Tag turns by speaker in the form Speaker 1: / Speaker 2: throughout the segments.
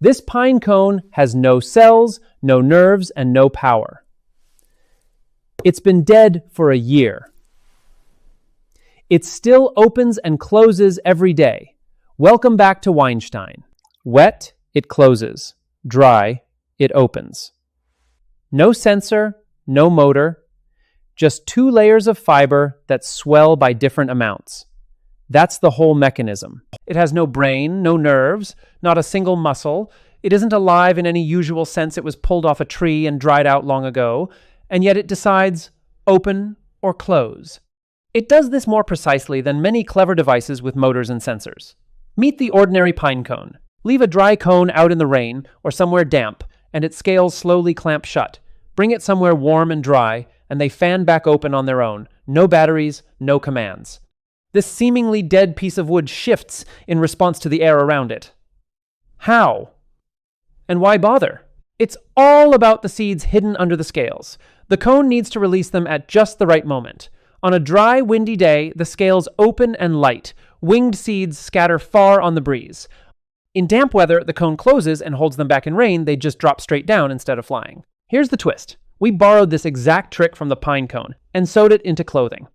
Speaker 1: This pine cone has no cells, no nerves, and no power. It's been dead for a year. It still opens and closes every day. Welcome back to Weinstein. Wet, it closes. Dry, it opens. No sensor, no motor, just 2 layers of fiber that swell by different amounts. That's the whole mechanism. It has no brain, no nerves, not a single muscle. It isn't alive in any usual sense. It was pulled off a tree and dried out long ago, and yet it decides open or close. It does this more precisely than many clever devices with motors and sensors. Meet the ordinary pine cone. Leave a dry cone out in the rain or somewhere damp, and its scales slowly clamp shut. Bring it somewhere warm and dry, and they fan back open on their own. No batteries, no commands. This seemingly dead piece of wood shifts in response to the air around it. How? And why bother? It's all about the seeds hidden under the scales. The cone needs to release them at just the right moment. On a dry, windy day, the scales open and light. Winged seeds scatter far on the breeze. In damp weather, the cone closes and holds them back in rain. They just drop straight down instead of flying. Here's the twist. We borrowed this exact trick from the pine cone and sewed it into clothing.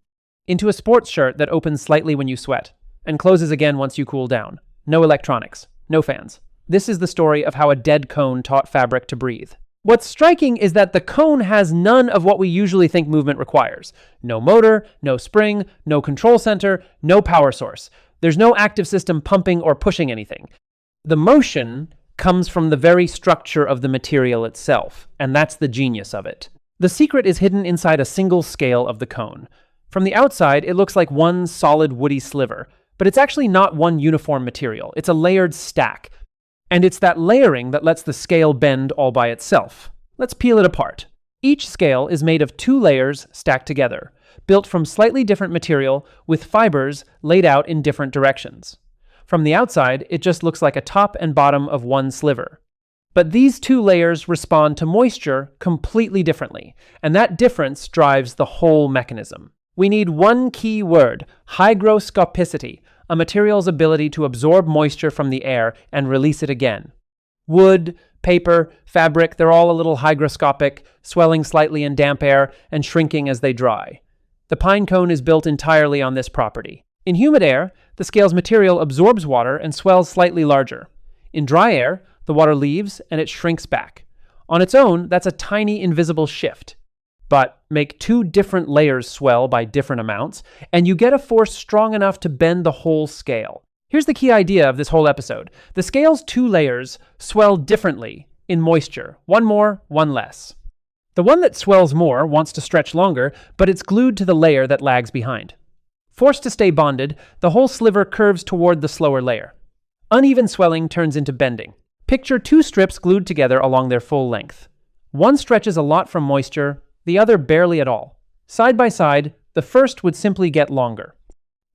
Speaker 1: Into a sports shirt that opens slightly when you sweat and closes again once you cool down. No electronics, no fans. This is the story of how a dead cone taught fabric to breathe. What's striking is that the cone has none of what we usually think movement requires. No motor, no spring, no control center, no power source. There's no active system pumping or pushing anything. The motion comes from the very structure of the material itself, and that's the genius of it. The secret is hidden inside a single scale of the cone. From the outside, it looks like one solid woody sliver, but it's actually not one uniform material. It's a layered stack. And it's that layering that lets the scale bend all by itself. Let's peel it apart. Each scale is made of 2 layers stacked together, built from slightly different material with fibers laid out in different directions. From the outside, it just looks like a top and bottom of one sliver. But these 2 layers respond to moisture completely differently, and that difference drives the whole mechanism. We need one key word, hygroscopicity, a material's ability to absorb moisture from the air and release it again. Wood, paper, fabric, they're all a little hygroscopic, swelling slightly in damp air and shrinking as they dry. The pine cone is built entirely on this property. In humid air, the scale's material absorbs water and swells slightly larger. In dry air, the water leaves and it shrinks back. On its own, that's a tiny invisible shift. But make 2 different layers swell by different amounts, and you get a force strong enough to bend the whole scale. Here's the key idea of this whole episode. The scale's 2 layers swell differently in moisture, one more, one less. The one that swells more wants to stretch longer, but it's glued to the layer that lags behind. Forced to stay bonded, the whole sliver curves toward the slower layer. Uneven swelling turns into bending. Picture 2 strips glued together along their full length. One stretches a lot from moisture, the other barely at all. Side by side, the first would simply get longer.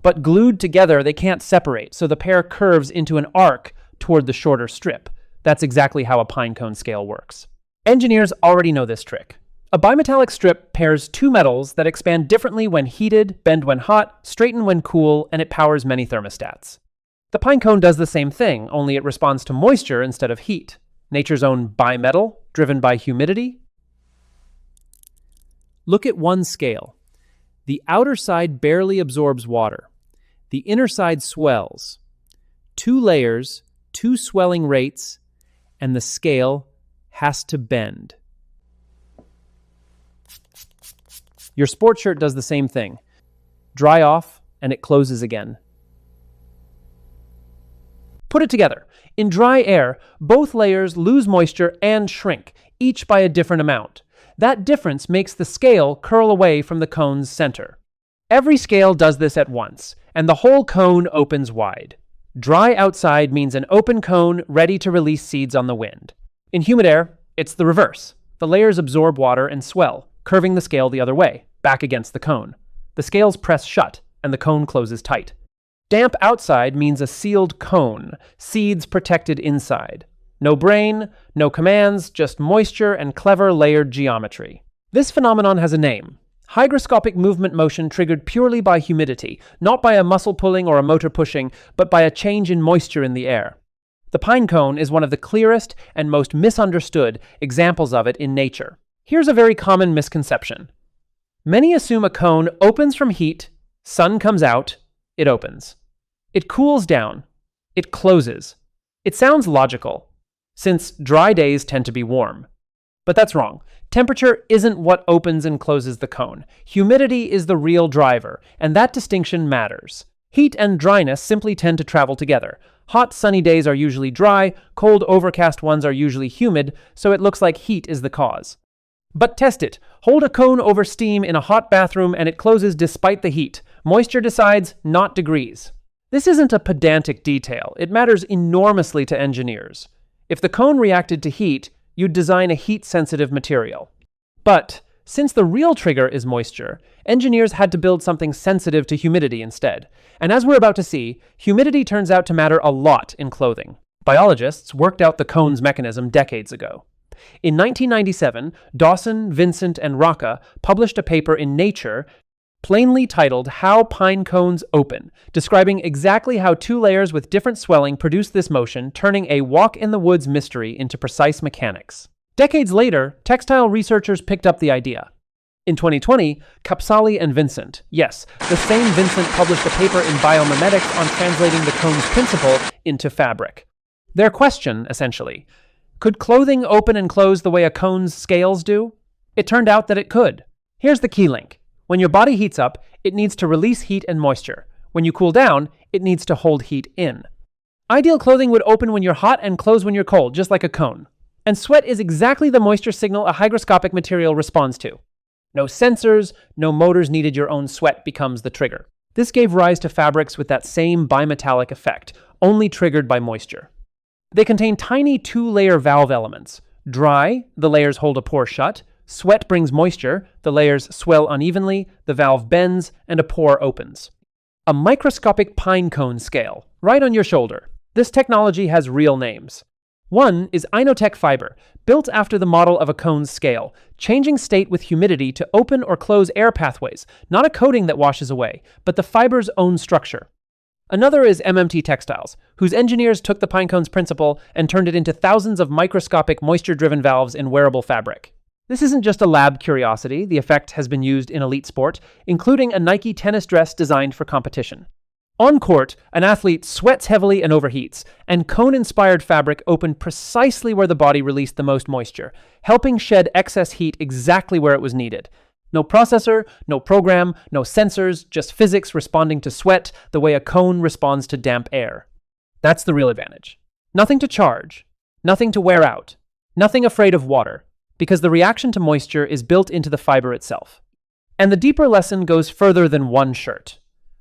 Speaker 1: But glued together, they can't separate, so the pair curves into an arc toward the shorter strip. That's exactly how a pine cone scale works. Engineers already know this trick. A bimetallic strip pairs 2 metals that expand differently when heated, bend when hot, straighten when cool, and it powers many thermostats. The pine cone does the same thing, only it responds to moisture instead of heat. Nature's own bimetal, driven by humidity. Look at one scale. The outer side barely absorbs water. The inner side swells. 2 layers, 2 swelling rates, and the scale has to bend. Your sports shirt does the same thing. Dry off, and it closes again. Put it together. In dry air, both layers lose moisture and shrink, each by a different amount. That difference makes the scale curl away from the cone's center. Every scale does this at once, and the whole cone opens wide. Dry outside means an open cone ready to release seeds on the wind. In humid air, it's the reverse. The layers absorb water and swell, curving the scale the other way, back against the cone. The scales press shut, and the cone closes tight. Damp outside means a sealed cone, seeds protected inside. No brain, no commands, just moisture and clever layered geometry. This phenomenon has a name. Hygroscopic movement motion triggered purely by humidity, not by a muscle pulling or a motor pushing, but by a change in moisture in the air. The pine cone is one of the clearest and most misunderstood examples of it in nature. Here's a very common misconception. Many assume a cone opens from heat, sun comes out, it opens. It cools down, it closes. It sounds logical, since dry days tend to be warm. But that's wrong. Temperature isn't what opens and closes the cone. Humidity is the real driver, and that distinction matters. Heat and dryness simply tend to travel together. Hot, sunny days are usually dry, cold, overcast ones are usually humid, so it looks like heat is the cause. But test it. Hold a cone over steam in a hot bathroom and it closes despite the heat. Moisture decides, not degrees. This isn't a pedantic detail. It matters enormously to engineers. If the cone reacted to heat, you'd design a heat-sensitive material. But since the real trigger is moisture, engineers had to build something sensitive to humidity instead. And as we're about to see, humidity turns out to matter a lot in clothing. Biologists worked out the cone's mechanism decades ago. In 1997, Dawson, Vincent, and Rocca published a paper in Nature plainly titled How Pine Cones Open, describing exactly how two layers with different swelling produce this motion, turning a walk-in-the-woods mystery into precise mechanics. Decades later, textile researchers picked up the idea. In 2020, Capsali and Vincent, yes, the same Vincent, published a paper in Biomimetics on translating the cone's principle into fabric. Their question, essentially, could clothing open and close the way a cone's scales do? It turned out that it could. Here's the key link. When your body heats up, it needs to release heat and moisture. When you cool down, it needs to hold heat in. Ideal clothing would open when you're hot and close when you're cold, just like a cone. And sweat is exactly the moisture signal a hygroscopic material responds to. No sensors, no motors needed, your own sweat becomes the trigger. This gave rise to fabrics with that same bimetallic effect, only triggered by moisture. They contain tiny two-layer valve elements. Dry, the layers hold a pore shut. Sweat brings moisture, the layers swell unevenly, the valve bends, and a pore opens. A microscopic pine cone scale, right on your shoulder. This technology has real names. One is Inotek fibre, built after the model of a cone's scale, changing state with humidity to open or close air pathways, not a coating that washes away, but the fiber's own structure. Another is MMT Textiles, whose engineers took the pinecone's principle and turned it into thousands of microscopic moisture-driven valves in wearable fabric. This isn't just a lab curiosity. The effect has been used in elite sport, including a Nike tennis dress designed for competition. On court, an athlete sweats heavily and overheats, and cone-inspired fabric opened precisely where the body released the most moisture, helping shed excess heat exactly where it was needed. No processor, no program, no sensors, just physics responding to sweat the way a cone responds to damp air. That's the real advantage. Nothing to charge, nothing to wear out, nothing afraid of water, because the reaction to moisture is built into the fiber itself. And the deeper lesson goes further than one shirt.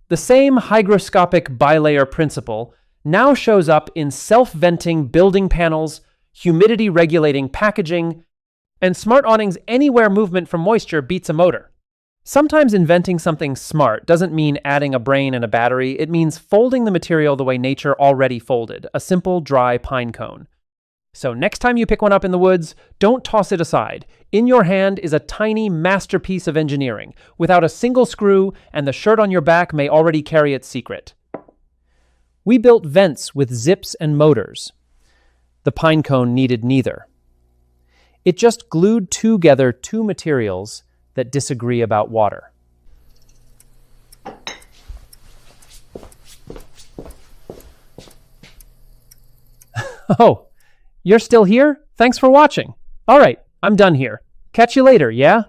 Speaker 1: The same hygroscopic bilayer principle now shows up in self-venting building panels, humidity-regulating packaging, and smart awnings anywhere movement from moisture beats a motor. Sometimes inventing something smart doesn't mean adding a brain and a battery. It means folding the material the way nature already folded, a simple, dry pine cone. So next time you pick one up in the woods, don't toss it aside. In your hand is a tiny masterpiece of engineering, without a single screw, and the shirt on your back may already carry its secret. We built vents with zips and motors. The pine cone needed neither. It just glued together two materials that disagree about water. Oh, you're still here? Thanks for watching. All right, I'm done here. Catch you later, yeah?